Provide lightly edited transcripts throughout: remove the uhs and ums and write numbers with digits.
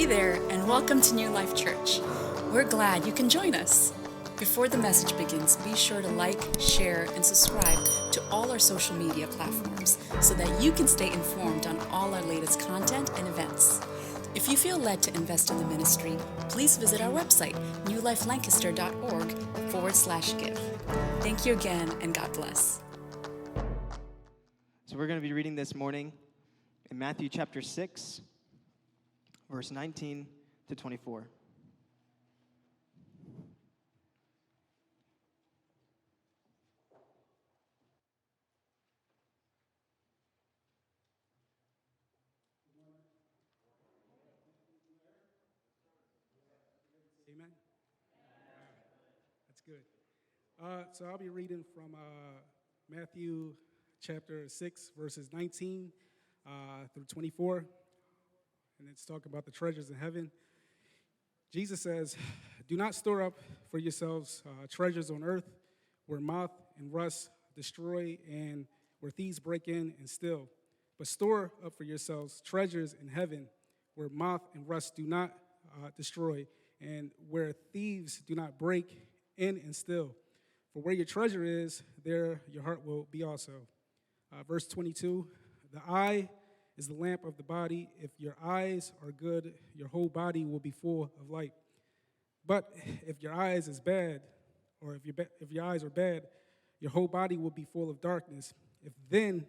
there, and welcome to New Life Church. We're glad you can join us. Before the message begins, be sure to like, share, and subscribe to all our social media platforms so that you can stay informed on all our latest content and events. If you feel led to invest in the ministry, please visit our website, newlifelancaster.org/give. Thank you again, and God bless. So we're going to be reading this morning in Matthew chapter 6, verse 19 to 24. Amen. That's good. So I'll be reading from Matthew chapter 6, verses 19 through 24. And it's talking about the treasures in heaven. Jesus says, "Do not store up for yourselves treasures on earth where moth and rust destroy and where thieves break in and steal. But store up for yourselves treasures in heaven where moth and rust do not destroy and where thieves do not break in and steal. For where your treasure is, there your heart will be also." Verse 22, "The eye is the lamp of the body. If your eyes are good, your whole body will be full of light. But if your eyes is bad, or if your eyes are bad, your whole body will be full of darkness. If then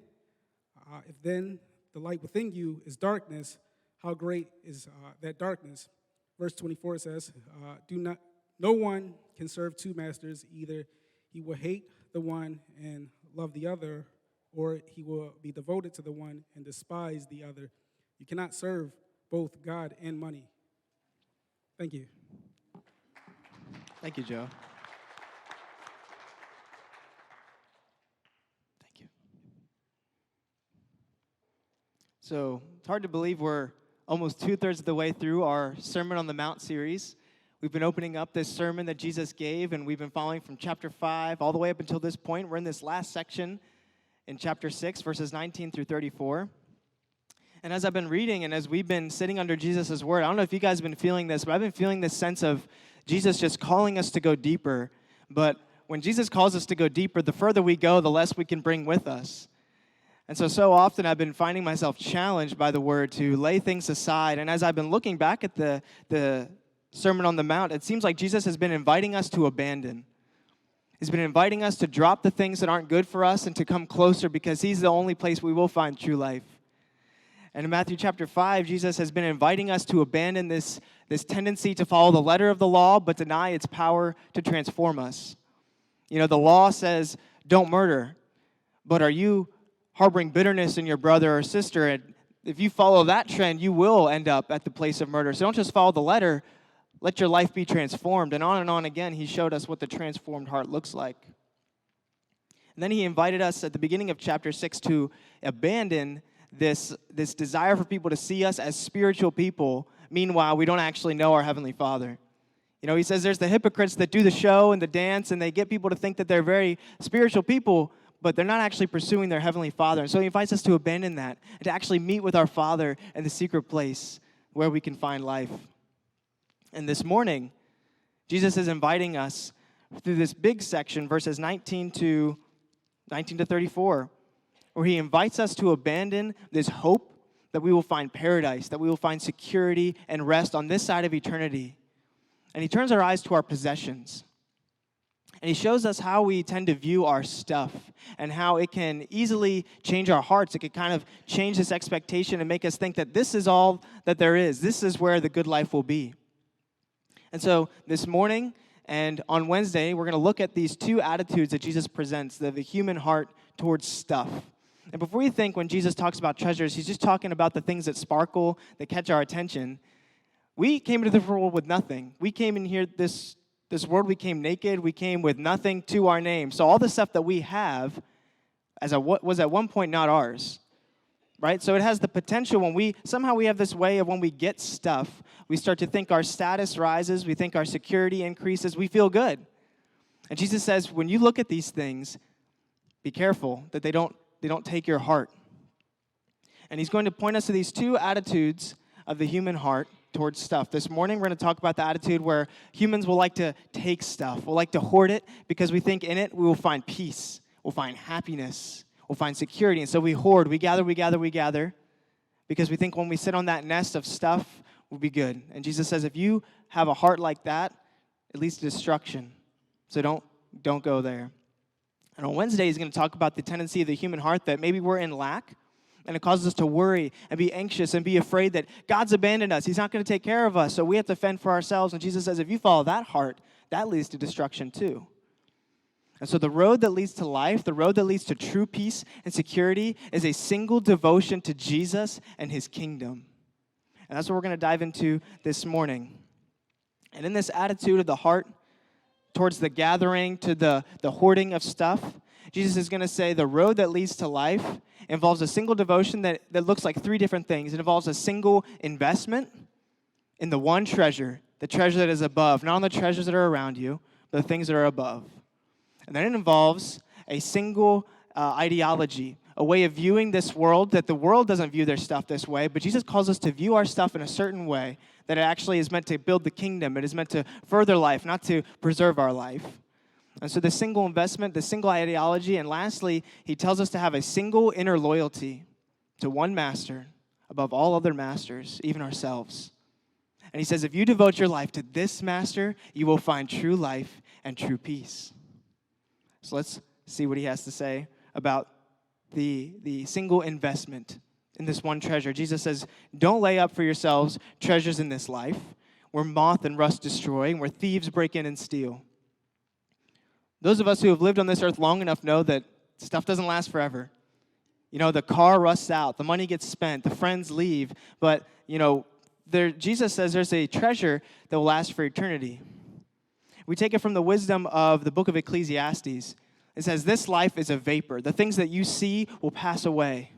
the light within you is darkness, how great is that darkness?" Verse 24 says, "No one can serve two masters. Either he will hate the one and love the other, or he will be devoted to the one and despise the other. You cannot serve both God and money." Thank you. Thank you, Joe. Thank you. So it's hard to believe we're almost 2/3 of the way through our Sermon on the Mount series. We've been opening up this sermon that Jesus gave, and we've been following from chapter 5 all the way up until this point. We're in this last section in chapter 6, verses 19 through 34. And as I've been reading and as we've been sitting under Jesus' word, I don't know if you guys have been feeling this, but I've been feeling this sense of Jesus just calling us to go deeper. But when Jesus calls us to go deeper, the further we go, the less we can bring with us. And so often I've been finding myself challenged by the word to lay things aside. And as I've been looking back at the Sermon on the Mount, it seems like Jesus has been inviting us to abandon. He's been inviting us to drop the things that aren't good for us and to come closer because he's the only place we will find true life. And in Matthew chapter 5, Jesus has been inviting us to abandon this tendency to follow the letter of the law but deny its power to transform us. You know, the law says, don't murder. But are you harboring bitterness in your brother or sister? And if you follow that trend, you will end up at the place of murder. So don't just follow the letter. Let your life be transformed. And on again, he showed us what the transformed heart looks like. And then he invited us at the beginning of chapter 6 to abandon this desire for people to see us as spiritual people. Meanwhile, we don't actually know our Heavenly Father. You know, he says there's the hypocrites that do the show and the dance, and they get people to think that they're very spiritual people, but they're not actually pursuing their Heavenly Father. And so he invites us to abandon that and to actually meet with our Father in the secret place where we can find life. And this morning, Jesus is inviting us through this big section, verses 19 to 34, where he invites us to abandon this hope that we will find paradise, that we will find security and rest on this side of eternity. And he turns our eyes to our possessions. And he shows us how we tend to view our stuff and how it can easily change our hearts. It can kind of change this expectation and make us think that this is all that there is. This is where the good life will be. And so this morning and on Wednesday, we're going to look at these two attitudes that Jesus presents, the human heart towards stuff. And before you think when Jesus talks about treasures, he's just talking about the things that sparkle, that catch our attention. We came into the world with nothing. We came in here, this world, we came naked. We came with nothing to our name. So all the stuff that we have was at one point not ours. Right? So it has the potential when we have this way of when we get stuff, we start to think our status rises, we think our security increases, we feel good. And Jesus says, when you look at these things, be careful that they don't take your heart. And he's going to point us to these two attitudes of the human heart towards stuff. This morning, we're going to talk about the attitude where humans will like to take stuff. We'll like to hoard it because we think in it we will find peace. We'll find happiness. We'll find security. And so we hoard. We gather because we think when we sit on that nest of stuff, we'll be good. And Jesus says if you have a heart like that, it leads to destruction. So don't go there. And on Wednesday, he's going to talk about the tendency of the human heart that maybe we're in lack, and it causes us to worry and be anxious and be afraid that God's abandoned us. He's not going to take care of us, so we have to fend for ourselves. And Jesus says if you follow that heart, that leads to destruction too. And so the road that leads to life, the road that leads to true peace and security is a single devotion to Jesus and his kingdom. And that's what we're going to dive into this morning. And in this attitude of the heart towards the gathering, to the hoarding of stuff, Jesus is going to say the road that leads to life involves a single devotion that looks like three different things. It involves a single investment in the one treasure, the treasure that is above, not on the treasures that are around you, but the things that are above. And then it involves a single ideology, a way of viewing this world that the world doesn't view their stuff this way, but Jesus calls us to view our stuff in a certain way that it actually is meant to build the kingdom. It is meant to further life, not to preserve our life. And so the single investment, the single ideology, and lastly, he tells us to have a single inner loyalty to one master above all other masters, even ourselves. And he says, if you devote your life to this master, you will find true life and true peace. So let's see what he has to say about the single investment in this one treasure. Jesus says, don't lay up for yourselves treasures in this life where moth and rust destroy and where thieves break in and steal. Those of us who have lived on this earth long enough know that stuff doesn't last forever. You know, the car rusts out, the money gets spent, the friends leave, but, Jesus says there's a treasure that will last for eternity. We take it from the wisdom of the book of Ecclesiastes. It says, this life is a vapor. The things that you see will pass away.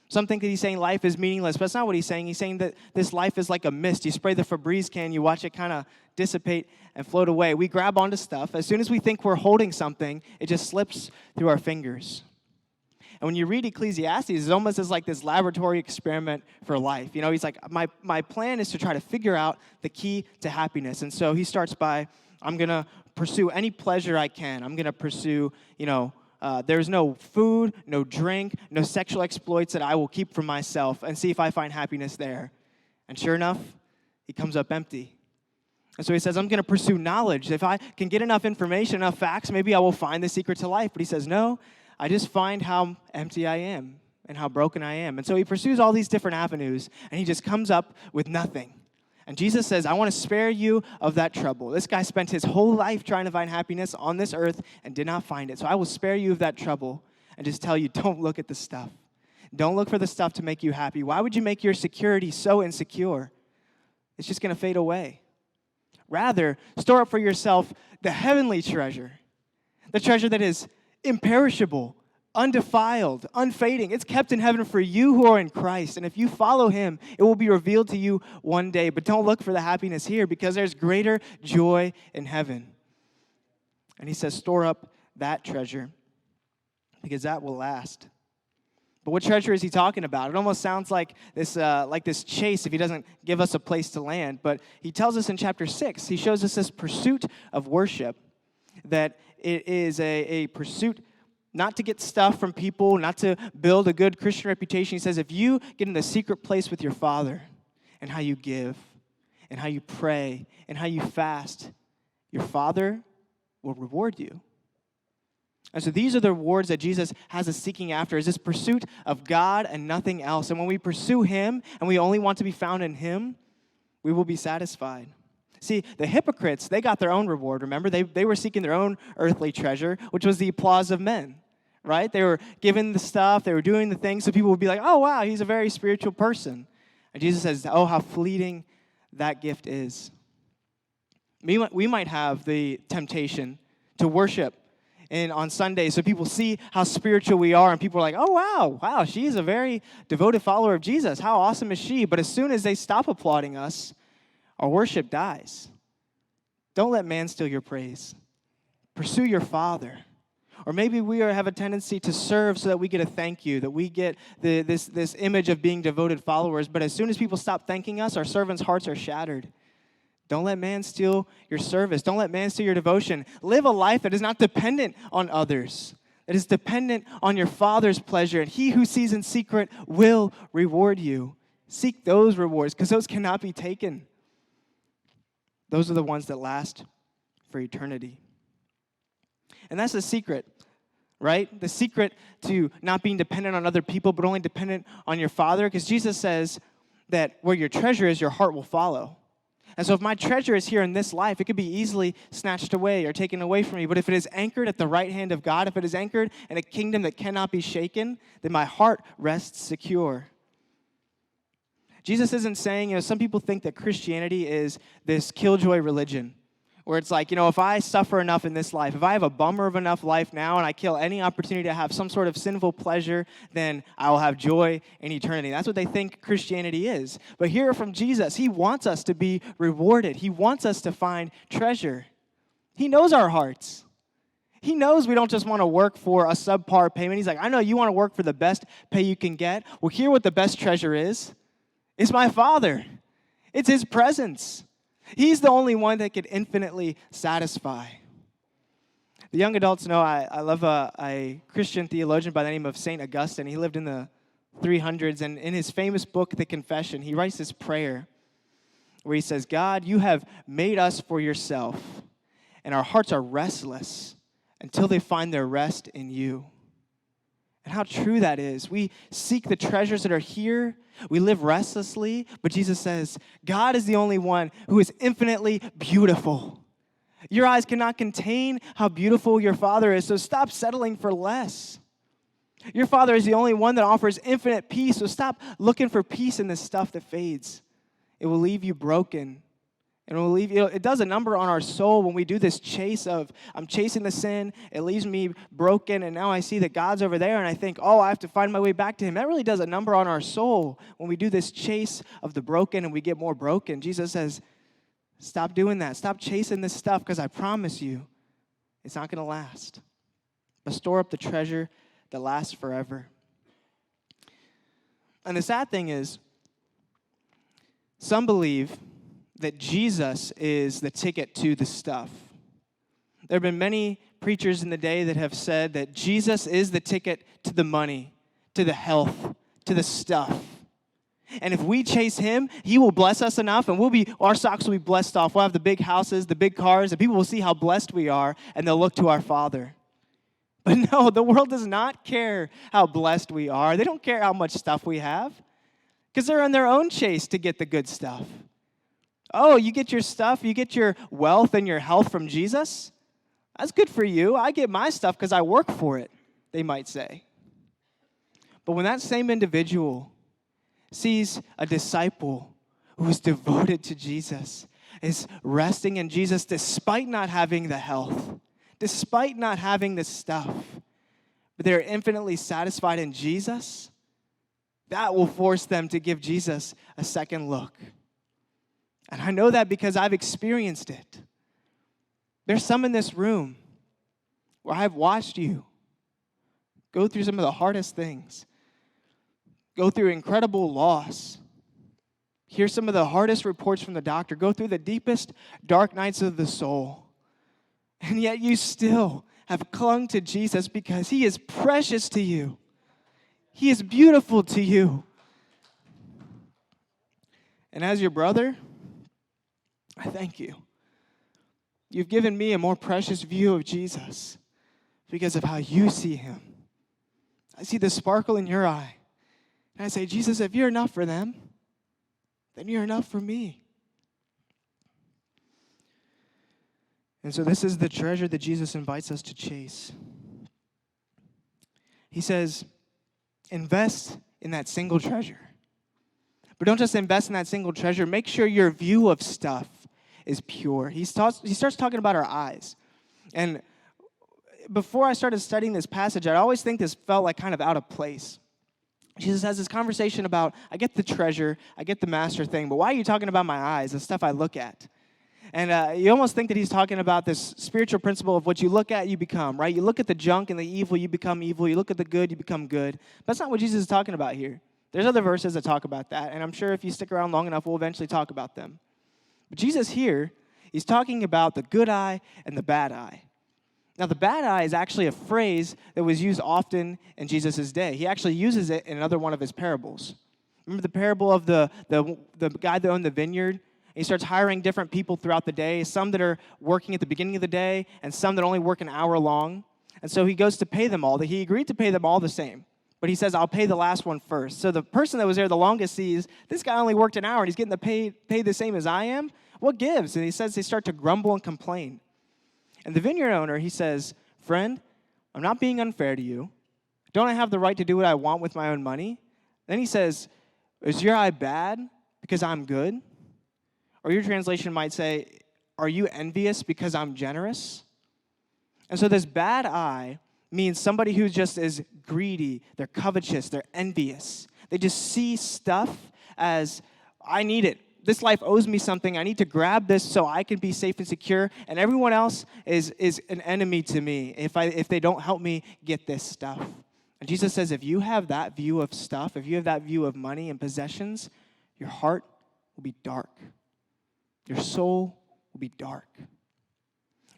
Some think that he's saying life is meaningless, but that's not what he's saying. He's saying that this life is like a mist. You spray the Febreze can, you watch it kind of dissipate and float away. We grab onto stuff. As soon as we think we're holding something, it just slips through our fingers. And when you read Ecclesiastes, it's almost as like this laboratory experiment for life. You know, he's like, my plan is to try to figure out the key to happiness. And so he starts by, I'm going to pursue any pleasure I can. I'm going to pursue, there's no food, no drink, no sexual exploits that I will keep for myself and see if I find happiness there. And sure enough, he comes up empty. And so he says, I'm going to pursue knowledge. If I can get enough information, enough facts, maybe I will find the secret to life. But he says, no, I just find how empty I am and how broken I am. And so he pursues all these different avenues, and he just comes up with nothing. And Jesus says, I want to spare you of that trouble. This guy spent his whole life trying to find happiness on this earth and did not find it. So I will spare you of that trouble and just tell you, don't look at the stuff. Don't look for the stuff to make you happy. Why would you make your security so insecure? It's just going to fade away. Rather, store up for yourself the heavenly treasure, the treasure that is imperishable, undefiled, unfading. It's kept in heaven for you who are in Christ. And if you follow him, it will be revealed to you one day. But don't look for the happiness here because there's greater joy in heaven. And he says, store up that treasure because that will last. But what treasure is he talking about? It almost sounds like this chase if he doesn't give us a place to land. But he tells us in chapter 6, he shows us this pursuit of worship, that it is a pursuit not to get stuff from people, not to build a good Christian reputation. He says, if you get in the secret place with your Father and how you give and how you pray and how you fast, your Father will reward you. And so these are the rewards that Jesus has us seeking after, is this pursuit of God and nothing else. And when we pursue him and we only want to be found in him, we will be satisfied. See, the hypocrites, they got their own reward, remember? They were seeking their own earthly treasure, which was the applause of men, right? They were given the stuff, they were doing the things, so people would be like, oh, wow, he's a very spiritual person. And Jesus says, oh, how fleeting that gift is. We might have the temptation to worship and on Sunday, so people see how spiritual we are, and people are like, oh, wow, she is a very devoted follower of Jesus. How awesome is she? But as soon as they stop applauding us, our worship dies. Don't let man steal your praise. Pursue your Father. Or maybe we have a tendency to serve so that we get a thank you, that we get this image of being devoted followers. But as soon as people stop thanking us, our servants' hearts are shattered. Don't let man steal your service. Don't let man steal your devotion. Live a life that is not dependent on others, that is dependent on your Father's pleasure. And he who sees in secret will reward you. Seek those rewards, because those cannot be taken. Those are the ones that last for eternity. And that's the secret, right? The secret to not being dependent on other people, but only dependent on your Father. Because Jesus says that where your treasure is, your heart will follow. And so if my treasure is here in this life, it could be easily snatched away or taken away from me. But if it is anchored at the right hand of God, if it is anchored in a kingdom that cannot be shaken, then my heart rests secure. Jesus isn't saying, some people think that Christianity is this killjoy religion, where it's like, if I suffer enough in this life, if I have a bummer of enough life now and I kill any opportunity to have some sort of sinful pleasure, then I will have joy in eternity. That's what they think Christianity is. But hear from Jesus. He wants us to be rewarded. He wants us to find treasure. He knows our hearts. He knows we don't just want to work for a subpar payment. He's like, I know you want to work for the best pay you can get. Well, hear what the best treasure is. It's my Father. It's his presence. He's the only one that can infinitely satisfy. The young adults know I love a Christian theologian by the name of St. Augustine. He lived in the 300s, and in his famous book, The Confession, he writes this prayer where he says, God, you have made us for yourself, and our hearts are restless until they find their rest in you. And how true that is. We seek the treasures that are here. We live restlessly, but Jesus says, God is the only one who is infinitely beautiful. Your eyes cannot contain how beautiful your Father is, so stop settling for less. Your Father is the only one that offers infinite peace, so stop looking for peace in this stuff that fades. It will leave you broken. And it will leave you, it does a number on our soul when we do this chase of, I'm chasing the sin, it leaves me broken, and now I see that God's over there, and I think, I have to find my way back to him. That really does a number on our soul when we do this chase of the broken and we get more broken. Jesus says, stop doing that. Stop chasing this stuff, because I promise you, it's not going to last. But store up the treasure that lasts forever. And the sad thing is, some believe that Jesus is the ticket to the stuff. There have been many preachers in the day that have said that Jesus is the ticket to the money, to the health, to the stuff. And if we chase him, he will bless us enough, and our socks will be blessed off. We'll have the big houses, the big cars, and people will see how blessed we are, and they'll look to our Father. But no, the world does not care how blessed we are. They don't care how much stuff we have, because they're on their own chase to get the good stuff. Oh, you get your stuff, you get your wealth and your health from Jesus? That's good for you. I get my stuff because I work for it, they might say. But when that same individual sees a disciple who is devoted to Jesus, is resting in Jesus despite not having the health, despite not having the stuff, but they're infinitely satisfied in Jesus, that will force them to give Jesus a second look. And I know that because I've experienced it. There's some in this room where I've watched you go through some of the hardest things, go through incredible loss, hear some of the hardest reports from the doctor, go through the deepest dark nights of the soul, and yet you still have clung to Jesus because he is precious to you. He is beautiful to you. And as your brother, I thank you. You've given me a more precious view of Jesus because of how you see him. I see the sparkle in your eye. And I say, Jesus, if you're enough for them, then you're enough for me. And so this is the treasure that Jesus invites us to chase. He says, invest in that single treasure. But don't just invest in that single treasure. Make sure your view of stuff is pure. He starts talking about our eyes. And before I started studying this passage, I always think this felt like kind of out of place. Jesus has this conversation about, I get the treasure, I get the master thing, but why are you talking about my eyes, the stuff I look at? And you almost think that he's talking about this spiritual principle of what you look at, you become, right? You look at the junk and the evil, you become evil. You look at the good, you become good. That's not what Jesus is talking about here. There's other verses that talk about that, and I'm sure if you stick around long enough, we'll eventually talk about them. But Jesus here, he's talking about the good eye and the bad eye. Now, the bad eye is actually a phrase that was used often in Jesus' day. He actually uses it in another one of his parables. Remember the parable of the guy that owned the vineyard? He starts hiring different people throughout the day, some that are working at the beginning of the day and some that only work an hour long. And so he goes to pay them all. He agreed to pay them all the same. But he says, I'll pay the last one first. So the person that was there the longest sees, this guy only worked an hour and he's getting paid the same as I am? What gives? And he says they start to grumble and complain. And the vineyard owner, he says, friend, I'm not being unfair to you. Don't I have the right to do what I want with my own money? Then he says, is your eye bad because I'm good? Or your translation might say, are you envious because I'm generous? And so this bad eye means somebody who just is greedy, they're covetous, they're envious. They just see stuff as, I need it. This life owes me something. I need to grab this so I can be safe and secure. And everyone else is an enemy to me if they don't help me get this stuff. And Jesus says, if you have that view of stuff, if you have that view of money and possessions, your heart will be dark. Your soul will be dark.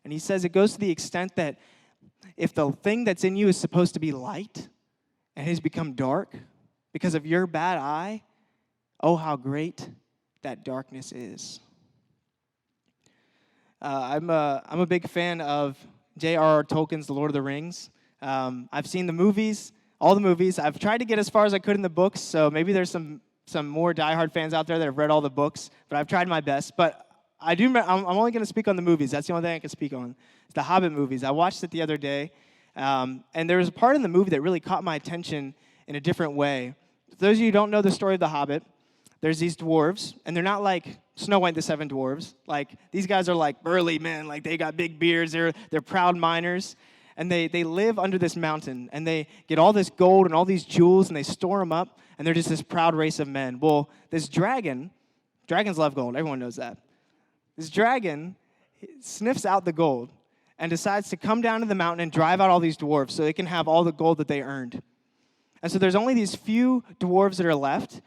And he says it goes to the extent that if the thing that's in you is supposed to be light and has become dark because of your bad eye, oh, how great that darkness is. I'm a big fan of J.R.R. Tolkien's The Lord of the Rings. I've seen the movies, all the movies. I've tried to get as far as I could in the books, so maybe there's some more diehard fans out there that have read all the books, but I've tried my best. But I'm only going to speak on the movies. That's the only thing I can speak on. It's the Hobbit movies. I watched it the other day, and there was a part in the movie that really caught my attention in a different way. For those of you who don't know the story of the Hobbit, there's these dwarves, and they're not like Snow White and the Seven Dwarves. Like, these guys are like burly men. Like, they got big beards. They're proud miners. And they live under this mountain, and they get all this gold and all these jewels, and they store them up, and they're just this proud race of men. Well, this dragons love gold. Everyone knows that. This dragon sniffs out the gold and decides to come down to the mountain and drive out all these dwarves so they can have all the gold that they earned. And so there's only these few dwarves that are left,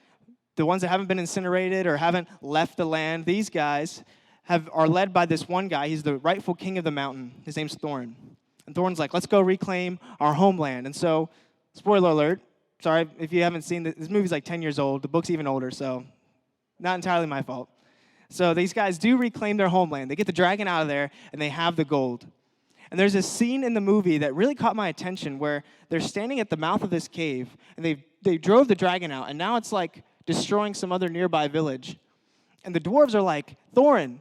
the ones that haven't been incinerated or haven't left the land. These guys are led by this one guy. He's the rightful king of the mountain. His name's Thorin. And Thorin's like, let's go reclaim our homeland. And so, spoiler alert, sorry if you haven't seen this movie's like 10 years old. The book's even older, so not entirely my fault. So these guys do reclaim their homeland. They get the dragon out of there, and they have the gold. And there's a scene in the movie that really caught my attention where they're standing at the mouth of this cave, and they drove the dragon out, and now it's like destroying some other nearby village. And the dwarves are like, Thorin,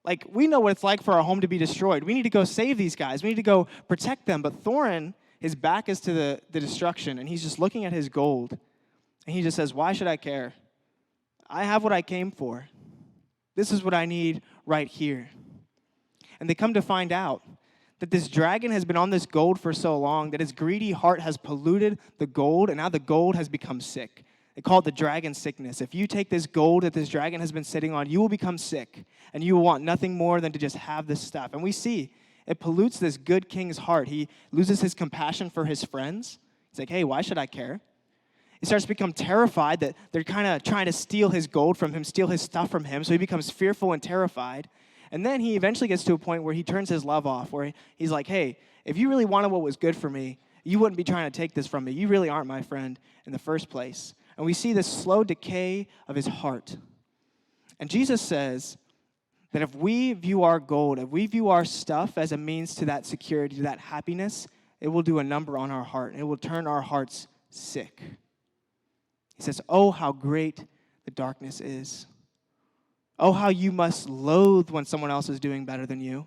like, we know what it's like for our home to be destroyed. We need to go save these guys. We need to go protect them. But Thorin, his back is to the destruction, and he's just looking at his gold. And he just says, why should I care? I have what I came for. This is what I need right here. And they come to find out that this dragon has been on this gold for so long that his greedy heart has polluted the gold, and now the gold has become sick. They call it the dragon sickness. If you take this gold that this dragon has been sitting on, you will become sick, and you will want nothing more than to just have this stuff. And we see it pollutes this good king's heart. He loses his compassion for his friends. He's like, hey, why should I care? He starts to become terrified that they're kind of trying to steal his gold from him, steal his stuff from him, so he becomes fearful and terrified. And then he eventually gets to a point where he turns his love off, where he's like, hey, if you really wanted what was good for me, you wouldn't be trying to take this from me. You really aren't my friend in the first place. And we see this slow decay of his heart. And Jesus says that if we view our gold, if we view our stuff as a means to that security, to that happiness, it will do a number on our heart. It will turn our hearts sick. He says, oh, how great the darkness is. Oh, how you must loathe when someone else is doing better than you.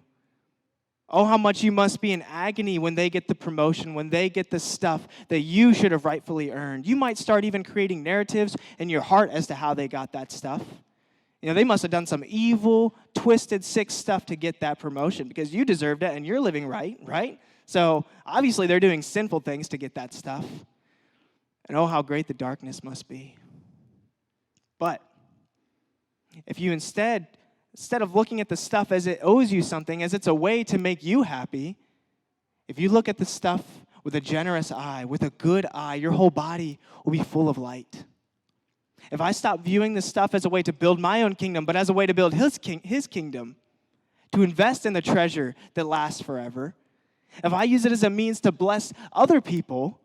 Oh, how much you must be in agony when they get the promotion, when they get the stuff that you should have rightfully earned. You might start even creating narratives in your heart as to how they got that stuff. You know, they must have done some evil, twisted, sick stuff to get that promotion because you deserved it and you're living right? So obviously they're doing sinful things to get that stuff. And oh, how great the darkness must be. But if you instead instead of looking at the stuff as it owes you something, as it's a way to make you happy, if you look at the stuff with a generous eye, with a good eye, your whole body will be full of light. If I stop viewing this stuff as a way to build my own kingdom, but as a way to build his kingdom, to invest in the treasure that lasts forever, if I use it as a means to bless other people,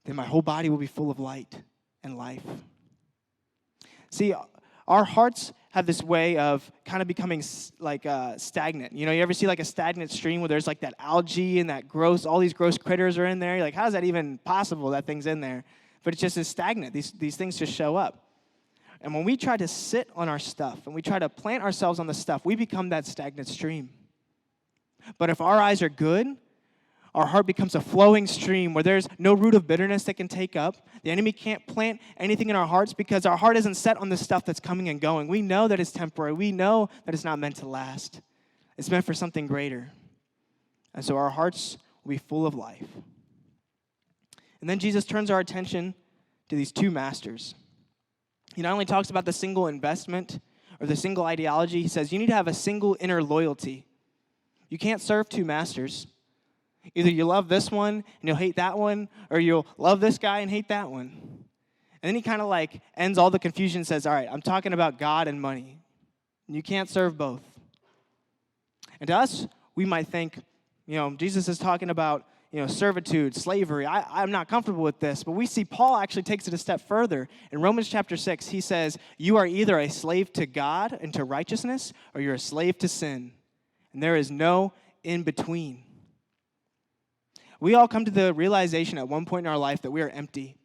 then my whole body will be full of light and life. See, our hearts have this way of kind of becoming like stagnant. You ever see like a stagnant stream where there's like that algae and that gross, all these gross critters are in there? You're like, how is that even possible, that thing's in there? But it just is stagnant. These things just show up. And when we try to sit on our stuff and we try to plant ourselves on the stuff, we become that stagnant stream. But if our eyes are good, our heart becomes a flowing stream where there's no root of bitterness that can take up. The enemy can't plant anything in our hearts because our heart isn't set on the stuff that's coming and going. We know that it's temporary. We know that it's not meant to last. It's meant for something greater. And so our hearts will be full of life. And then Jesus turns our attention to these two masters. He not only talks about the single investment or the single ideology, he says you need to have a single inner loyalty. You can't serve two masters. Either you love this one and you'll hate that one, or you'll love this guy and hate that one. And then he kind of like ends all the confusion and says, all right, I'm talking about God and money. You can't serve both. And to us, we might think, Jesus is talking about, servitude, slavery. I'm not comfortable with this. But we see Paul actually takes it a step further. In Romans chapter 6, he says, you are either a slave to God and to righteousness, or you're a slave to sin. And there is no in between. We all come to the realization at one point in our life that we are empty,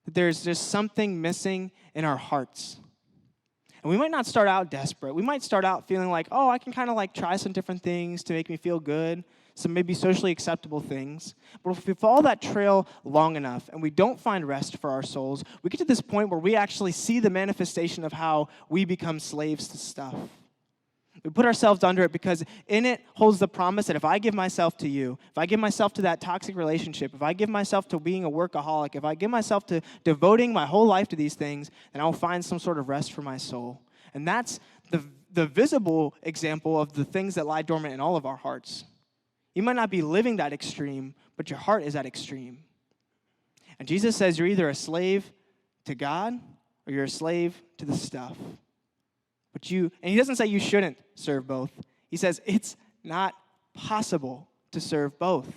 that there's just something missing in our hearts. And we might not start out desperate. We might start out feeling like, I can kind of like try some different things to make me feel good, some maybe socially acceptable things. But if we follow that trail long enough and we don't find rest for our souls, we get to this point where we actually see the manifestation of how we become slaves to stuff. We put ourselves under it because in it holds the promise that if I give myself to you, if I give myself to that toxic relationship, if I give myself to being a workaholic, if I give myself to devoting my whole life to these things, then I'll find some sort of rest for my soul. And that's the visible example of the things that lie dormant in all of our hearts. You might not be living that extreme, but your heart is that extreme. And Jesus says you're either a slave to God or you're a slave to the stuff. And he doesn't say you shouldn't serve both. He says it's not possible to serve both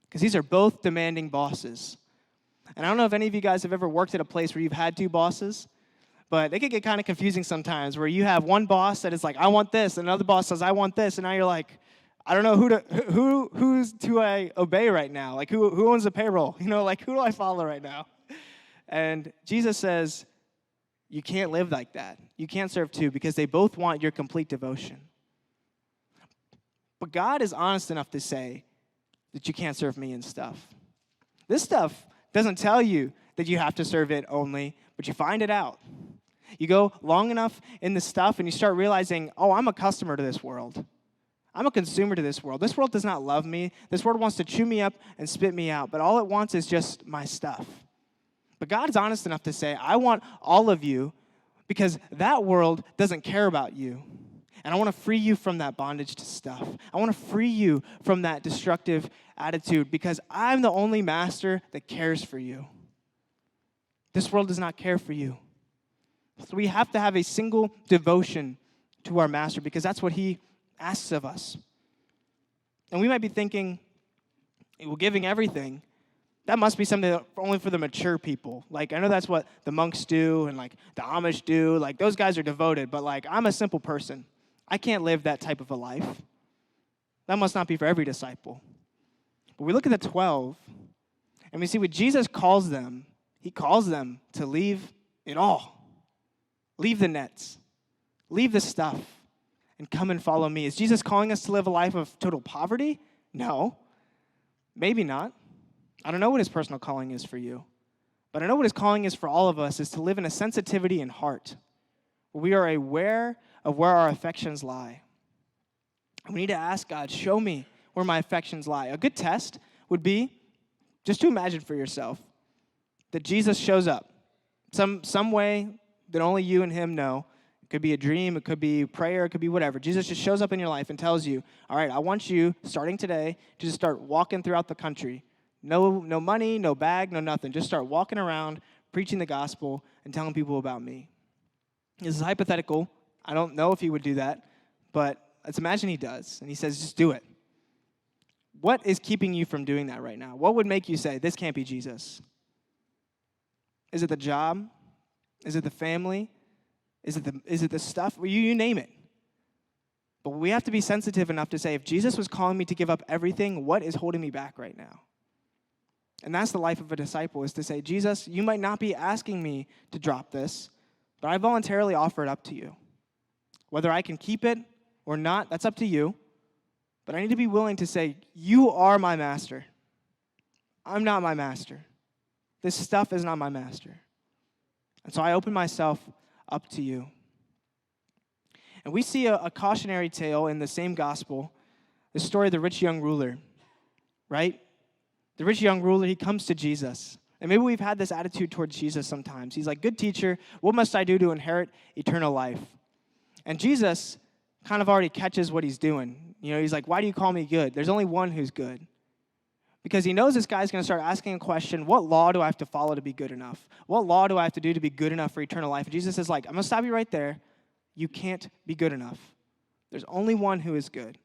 because these are both demanding bosses. And I don't know if any of you guys have ever worked at a place where you've had two bosses, but it can get kind of confusing sometimes where you have one boss that is like, I want this, and another boss says, I want this, and now you're like, I don't know who's do I obey right now? Like who owns the payroll? Who do I follow right now? And Jesus says, you can't live like that. You can't serve two because they both want your complete devotion. But God is honest enough to say that you can't serve me and stuff. This stuff doesn't tell you that you have to serve it only, but you find it out. You go long enough in the stuff and you start realizing, I'm a customer to this world. I'm a consumer to this world. This world does not love me. This world wants to chew me up and spit me out, but all it wants is just my stuff. But God is honest enough to say, I want all of you because that world doesn't care about you. And I want to free you from that bondage to stuff. I want to free you from that destructive attitude because I'm the only master that cares for you. This world does not care for you. So we have to have a single devotion to our master because that's what he asks of us. And we might be thinking, well, giving everything, that must be something only for the mature people. Like, I know that's what the monks do and, like, the Amish do. Like, those guys are devoted. But, like, I'm a simple person. I can't live that type of a life. That must not be for every disciple. But we look at the 12, and we see what Jesus calls them. He calls them to leave it all. Leave the nets. Leave the stuff. And come and follow me. Is Jesus calling us to live a life of total poverty? No. Maybe not. I don't know what his personal calling is for you. But I know what his calling is for all of us is to live in a sensitivity in heart. Where we are aware of where our affections lie. And we need to ask God, show me where my affections lie. A good test would be just to imagine for yourself that Jesus shows up some way that only you and him know, It could be a dream, it could be prayer, it could be whatever. Jesus just shows up in your life and tells you, all right, I want you, starting today, to just start walking throughout the country. No money, no bag, no nothing. Just start walking around, preaching the gospel, and telling people about me. This is hypothetical. I don't know if he would do that, but let's imagine he does. And he says, just do it. What is keeping you from doing that right now? What would make you say, this can't be Jesus? Is it the job? Is it the family? Is it the stuff? You name it. But we have to be sensitive enough to say, if Jesus was calling me to give up everything, what is holding me back right now? And that's the life of a disciple, is to say, Jesus, you might not be asking me to drop this, but I voluntarily offer it up to you. Whether I can keep it or not, that's up to you. But I need to be willing to say, you are my master. I'm not my master. This stuff is not my master. And so I open myself up to you. And we see a cautionary tale in the same gospel, the story of the rich young ruler, right? The rich young ruler, he comes to Jesus. And maybe we've had this attitude towards Jesus sometimes. He's like, good teacher, what must I do to inherit eternal life? And Jesus kind of already catches what he's doing. You know, he's like, why do you call me good? There's only one who's good. Because he knows this guy's going to start asking a question, what law do I have to follow to be good enough? What law do I have to do to be good enough for eternal life? And Jesus is like, I'm going to stop you right there. You can't be good enough. There's only one who is good.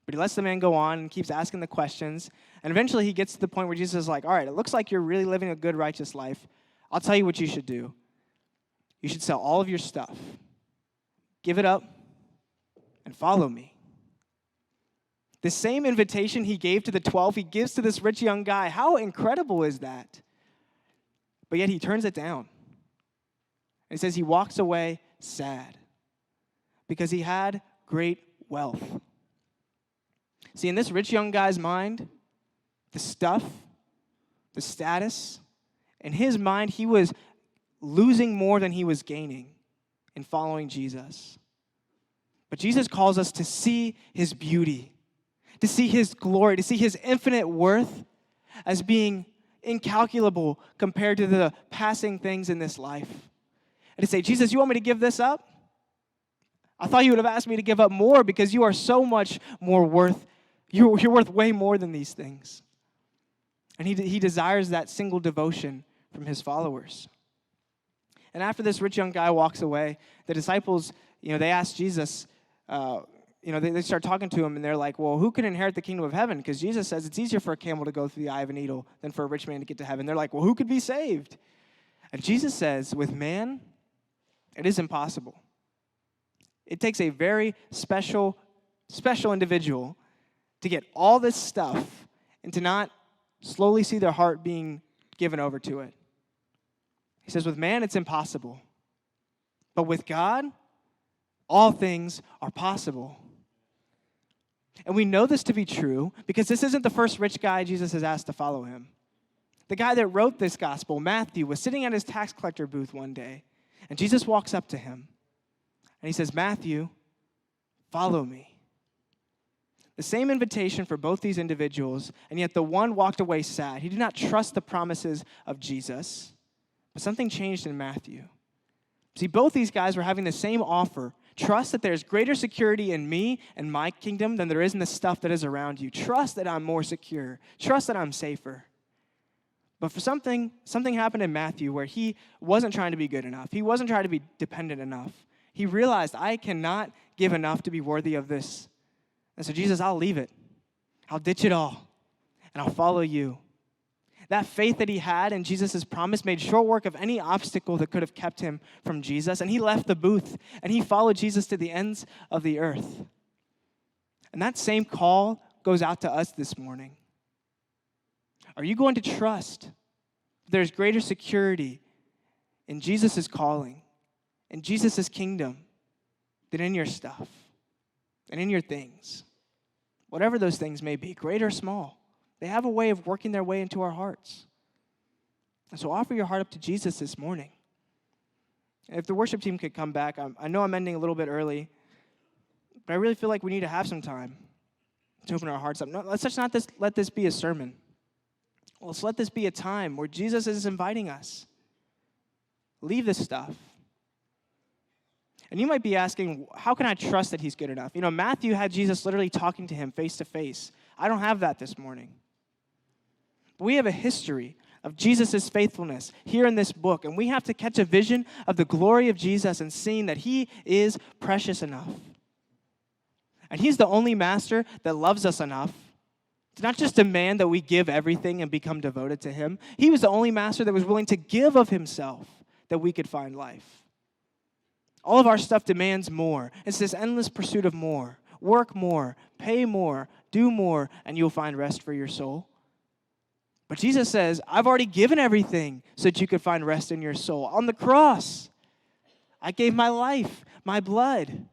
But he lets the man go on and keeps asking the questions. And eventually he gets to the point where Jesus is like, all right, it looks like you're really living a good, righteous life. I'll tell you what you should do. You should sell all of your stuff. Give it up and follow me. The same invitation he gave to the 12, he gives to this rich young guy. How incredible is that? But yet he turns it down. And he says he walks away sad because he had great wealth. See, in this rich young guy's mind, the stuff, the status, in his mind, he was losing more than he was gaining in following Jesus. But Jesus calls us to see his beauty, to see his glory, to see his infinite worth as being incalculable compared to the passing things in this life. And to say, Jesus, you want me to give this up? I thought you would have asked me to give up more because you are so much more worth. You're worth way more than these things. And he desires that single devotion from his followers. And after this rich young guy walks away, the disciples, they ask Jesus, they start talking to him, and they're like, well, who can inherit the kingdom of heaven? Because Jesus says it's easier for a camel to go through the eye of a needle than for a rich man to get to heaven. They're like, well, who could be saved? And Jesus says, with man, it is impossible. It takes a very special individual to get all this stuff and to not slowly see their heart being given over to it. He says, with man, it's impossible. But with God, all things are possible. And we know this to be true because this isn't the first rich guy Jesus has asked to follow him. The guy that wrote this gospel, Matthew, was sitting at his tax collector booth one day, and Jesus walks up to him, and he says, Matthew, follow me. The same invitation for both these individuals, and yet the one walked away sad. He did not trust the promises of Jesus, but something changed in Matthew. See, both these guys were having the same offer. Trust that there's greater security in me and my kingdom than there is in the stuff that is around you. Trust that I'm more secure. Trust that I'm safer. But for something happened in Matthew where he wasn't trying to be good enough. He wasn't trying to be dependent enough. He realized, I cannot give enough to be worthy of this. And so, Jesus, I'll leave it. I'll ditch it all, and I'll follow you. That faith that he had in Jesus' promise made short work of any obstacle that could have kept him from Jesus. And he left the booth, and he followed Jesus to the ends of the earth. And that same call goes out to us this morning. Are you going to trust there's greater security in Jesus' calling, in Jesus' kingdom, than in your stuff and in your things? Whatever those things may be, great or small. They have a way of working their way into our hearts. And so offer your heart up to Jesus this morning. And if the worship team could come back, I know I'm ending a little bit early, but I really feel like we need to have some time to open our hearts up. No, let's just not let this be a sermon. Let's let this be a time where Jesus is inviting us. Leave this stuff. And you might be asking, how can I trust that he's good enough? You know, Matthew had Jesus literally talking to him face to face. I don't have that this morning. But we have a history of Jesus' faithfulness here in this book, and we have to catch a vision of the glory of Jesus and seeing that he is precious enough. And he's the only master that loves us enough to not just demand that we give everything and become devoted to him. He was the only master that was willing to give of himself that we could find life. All of our stuff demands more. It's this endless pursuit of more. Work more, pay more, do more, and you'll find rest for your soul. But Jesus says, I've already given everything so that you could find rest in your soul. On the cross, I gave my life, my blood,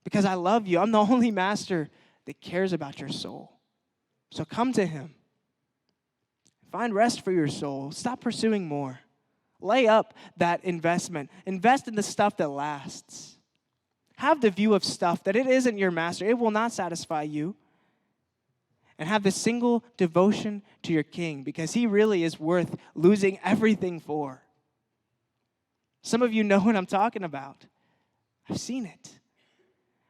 because I love you. I'm the only master that cares about your soul. So come to him. Find rest for your soul. Stop pursuing more. Lay up that investment. Invest in the stuff that lasts. Have the view of stuff that it isn't your master. It will not satisfy you. And have the single devotion to your king, because he really is worth losing everything for. Some of you know what I'm talking about. I've seen it.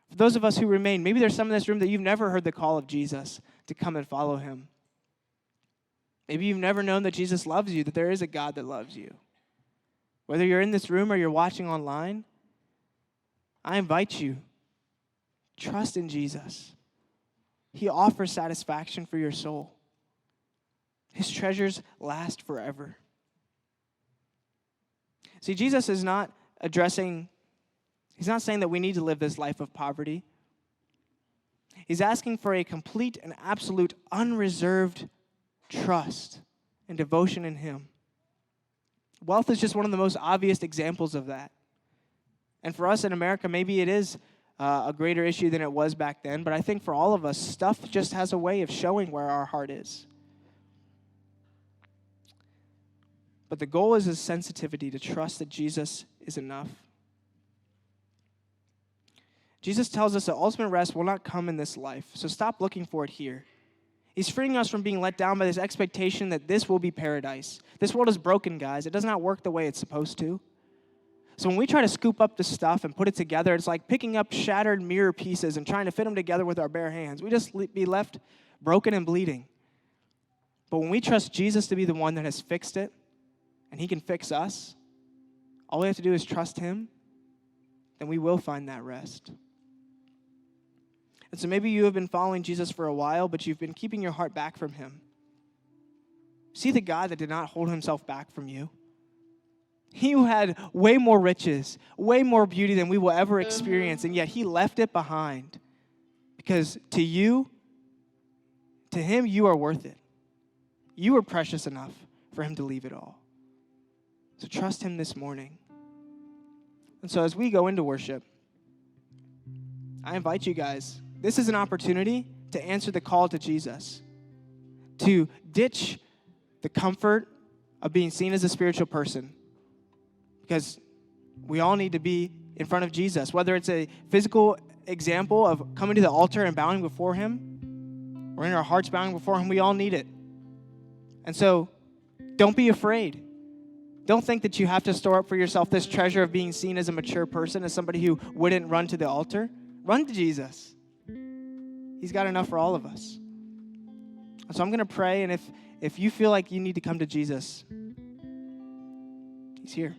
For those of us who remain, maybe there's some in this room that you've never heard the call of Jesus to come and follow him. Maybe you've never known that Jesus loves you, that there is a God that loves you. Whether you're in this room or you're watching online, I invite you, trust in Jesus. He offers satisfaction for your soul. His treasures last forever. See, Jesus is not he's not saying that we need to live this life of poverty. He's asking for a complete and absolute unreserved trust and devotion in him. Wealth is just one of the most obvious examples of that. And for us in America, maybe it is a greater issue than it was back then, but I think for all of us, stuff just has a way of showing where our heart is. But the goal is a sensitivity to trust that Jesus is enough. Jesus tells us that ultimate rest will not come in this life, so stop looking for it here. He's freeing us from being let down by this expectation that this will be paradise. This world is broken, guys. It does not work the way it's supposed to. So when we try to scoop up the stuff and put it together, it's like picking up shattered mirror pieces and trying to fit them together with our bare hands. We just be left broken and bleeding. But when we trust Jesus to be the one that has fixed it, and he can fix us, all we have to do is trust him, then we will find that rest. And so maybe you have been following Jesus for a while, but you've been keeping your heart back from him. See the God that did not hold himself back from you. He who had way more riches, way more beauty than we will ever experience, and yet he left it behind. Because to you, to him, you are worth it. You are precious enough for him to leave it all. So trust him this morning. And so as we go into worship, I invite you guys, this is an opportunity to answer the call to Jesus, to ditch the comfort of being seen as a spiritual person. Because we all need to be in front of Jesus, whether it's a physical example of coming to the altar and bowing before him, or in our hearts bowing before him, we all need it. And so don't be afraid. Don't think that you have to store up for yourself this treasure of being seen as a mature person, as somebody who wouldn't run to the altar. Run to Jesus. He's got enough for all of us. So I'm going to pray, and if you feel like you need to come to Jesus, he's here.